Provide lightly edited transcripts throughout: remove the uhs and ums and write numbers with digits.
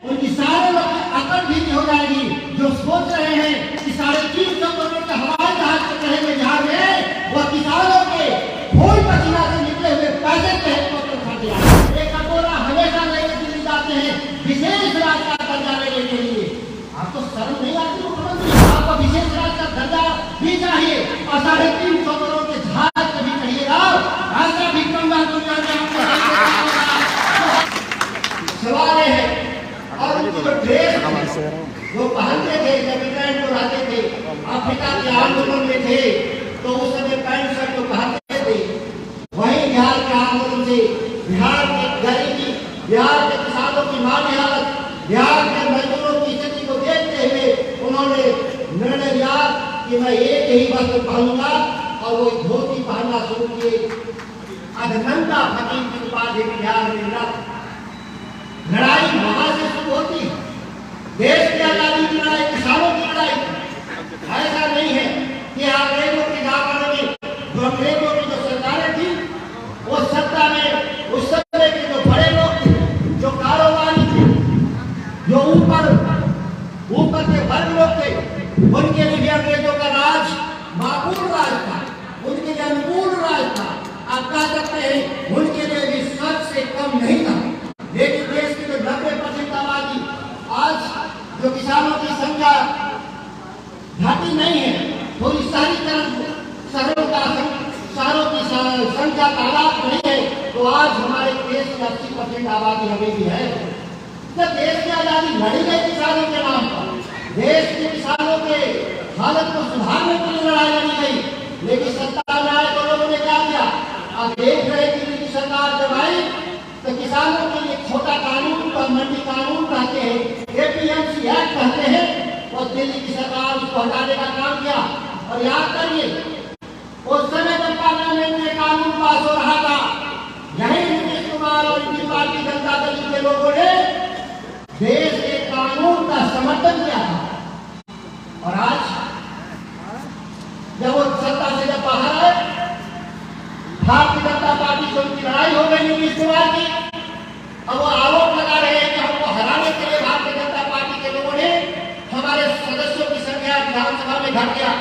उनकी सारे लोग अकड़ भी हो जाएगी जो सोच रहे हैं कि 350 करोड़ के हवाई जहाज चल रहे हैं बिहार में, वह किसानों के खून पसीना से निकले हुए पैसे के हेलीकॉप्टर खा दिया। एक कटोरा हमेशा लेके दिल्ली जाते हैं विशेष राज्य का दर्जा लेने के लिए। आपको शर्म नहीं आती मुख्यमंत्री? आपको विशेष राज्य का दर्जा भी चाहिए और 350 करोड़ के जहाज को भी चाहिएगा। ऐसा भी कंगा दुनिया में आपको सवाल है। और उनकी जो ड्रेस वो पहनते थे जब इंग्लैंड में रहते थे, अफ्रीका के आंदोलन में थे, तो उस समय पैंट शर्ट जो पहनते थे, वही बिहार के आंदोलन से बिहार की गरीबी, बिहार के किसानों की माली हालत, बिहार के मजदूरों की स्थिति को देखते हुए उन्होंने निर्णय लिया कि मैं एक ही वस्त्र पहनूंगा और वो धोती पहनना शुरू किए। अधनंदा फकीर की उपाधि बिहार में मिला। लड़ाई वहां से शुरू होती है, देश की आजादी की लड़ाई, किसानों की लड़ाई। ऐसा नहीं है कि अंग्रेजों के जमाने में जो अंग्रेजों की जो सरकारें थी, वो सत्ता में उस समय के जो बड़े लोग थे, जो कारोबारी थे, जो ऊपर के वर्ग लोग थे, उनके लिए अंग्रेजों का राज माकूल राज था, उनके लिए अनुकूल राज था। आप कह सकते हैं उनके लिए भी स्वर्ग से कम नहीं था। लेकिन देश की जो 90% आबादी आज जो किसानों की संख्या घटी नहीं है, थोड़ी शहरीकरण, शहरों की संख्या तादाद नहीं है, तो आज हमारे देश की 80% आबादी अभी भी है। जब देश की आजादी लड़ी गई किसानों के नाम पर, देश के किसानों के हालत को सुधारने के लिए लड़ाई लड़ी गई, लेकिन सत्ता में आए तो लोगों ने क्या किया? आप देख रहे हैं कि सरकार जब आई तो किसानों के लिए छोटा कानून और मंडी कानून कहते हैं, एपीएमसी एक्ट कहते हैं, और दिल्ली की सरकार उसको हटाने का काम किया। और याद करिए उस समय जब पार्लियामेंट में कानून पास हो रहा था, यही नीतीश कुमार और उनकी पार्टी जनता दल के लोगों ने देश के कानून का समर्थन किया था। और आज जब वो सत्ता से जब बाहर आए, भारतीय जनता पार्टी से उनकी लड़ाई हो गई नीतीश कुमार की। अब वो आरोप लगा रहे हैं कि हमको हराने के लिए भारतीय जनता पार्टी के लोगों ने हमारे सदस्यों की संख्या विधानसभा में घट गया।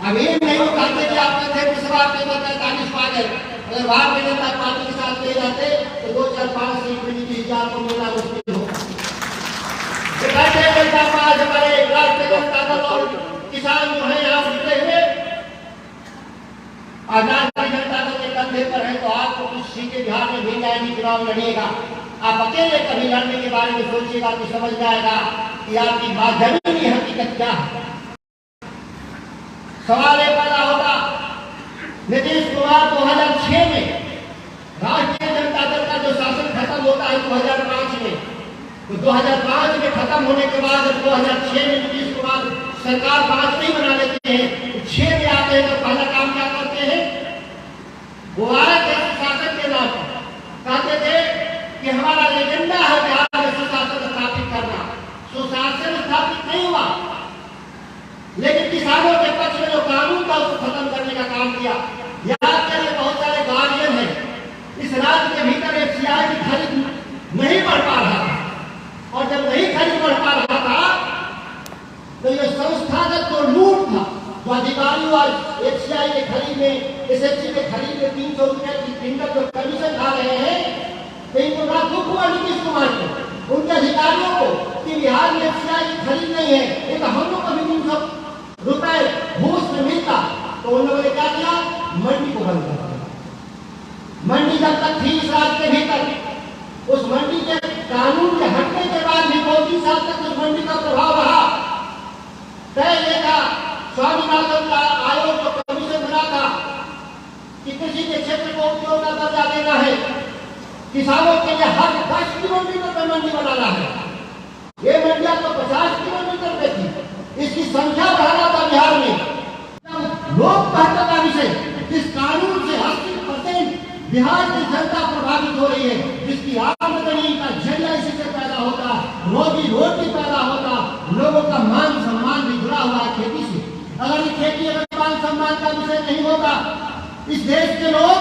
अब ये नहीं वो कहते कि आपने थे सभा के 43 पा गए, अगर भारतीय जनता पार्टी के साथ ले जाते तो 2, 4, 5 सीट में नीतीश जी को मिलना मुश्किल होगा। भारतीय जनता पार्टी हमारे राष्ट्रीय जनता दल और किसान जो है यहाँ जुटे हुए आजादी जनता दल के कंधे पर है, तो आपको कुछ सीटें बिहार में मिल जाएगी, चुनाव लड़िएगा। आप अकेले कभी लड़ने के बारे में सोचिएगा तो समझ जाएगा कि आपकी बात जमीनी हकीकत क्या है। सवाल ये पैदा होगा, नीतीश कुमार 2006 में राष्ट्रीय जनता दल का जो शासन खत्म होता है 2005 में, तो 2005 में खत्म होने के बाद 2006 में नीतीश कुमार सरकार 5 नहीं बना लेते हैं, 6 में आते हैं, तो पहला काम क्या करते हैं? वो आए थे सुशासन के नाम पर, कहते थे कि हमारा एजेंडा है बिहार में सुशासन स्थापित करना। सुशासन स्थापित नहीं हुआ, लेकिन किसानों के पक्ष में जो कानून था उसको खत्म करने का काम किया। याद करिए बहुत सारे गार्जियन हैं इस राज्य के भीतर एफसीआई की खरीद नहीं बढ़ पा रहा था, और जब नहीं खरीद बढ़ पा रहा था तो ये संस्थागत जो लूट था, जो अधिकारी और एफसीआई के खरीद में, एसएफसी के खरीद में 300 रुपए की क्विंटल जो कमीशन खा रहे हैं, तो इनको बड़ा दुख हुआ नीतीश कुमार को, उनके अधिकारियों को, कि बिहार में एफसीआई की खरीद नहीं है, ये तो हम लोग को भी 300 रुपए घूस में मिलता। तो उन लोगों ने क्या किया? मंडी को बंद कर दिया। मंडी जब तक थी इस राज्य के भीतर, उस मंडी के कानून के हटने के बाद भी 2-3 साल तक उस मंडी का प्रभाव रहा। तय ये था, स्वामीनाथन का आयोग जो कमीशन बना था कि कृषि के क्षेत्र को उपयोग का दर्जा देना है, किसानों के लिए हर 10 किलोमीटर पर मंडी बनाना है। ये मंडियां तो 50 किलोमीटर पे थी, इसकी संख्या बढ़ाना था बिहार में। लोक महत्व का विषय, जिस कानून से 80% बिहार की जनता प्रभावित हो रही है, जिसकी आमदनी का जरिया इसी से पैदा होता, रोजी रोटी पैदा होता, लोगों का मान सम्मान भी जुड़ा हुआ है खेती से। अगर ये खेती अगर मान सम्मान का विषय नहीं होता, इस देश के लोग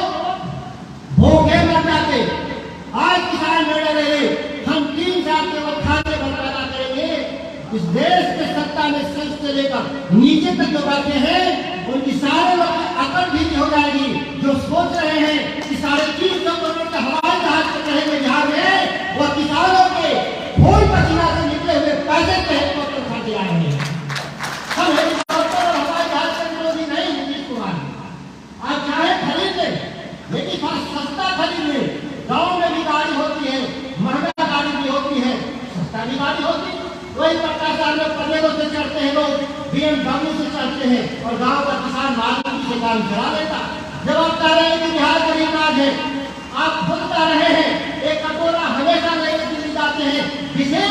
भूखे मर जाते। आज किसान लड़ रहे, हम 3 साल के वक्त खाने इस देश के सत्ता में शीर्ष से लेकर नीचे तक जो बैठे हैं उनकी सारे लोग की अकल भी हो जाएगी। जो सोच रहे हैं कि 350 करोड़ के हवाई जहाज से रहेंगे बिहार में, वह किसानों के खून पसीना से निकले हुए पैसे के हेलीकॉप्टर खरीदे जा रहे हैं। हम हेलीकॉप्टर और हवाई जहाज के विरोधी नहीं नीतीश कुमार, आप चाहे खरीद लें लेकिन थोड़ा सस्ता खरीद लें। गाँव में भी गाड़ी होती है, महंगा गाड़ी भी होती है, सस्ता भी गाड़ी होती है। वही 50,000 में पनेरों से चढ़ते हैं लोग, BMW से चढ़ते हैं और गांव का किसान मारुति से काम चला लेता। जब आप कह रहे हैं कि बिहार गरीब राज है, आप खुद कह रहे हैं एक कटोरा हमेशा लेकर दिल्ली जाते हैं, विशेष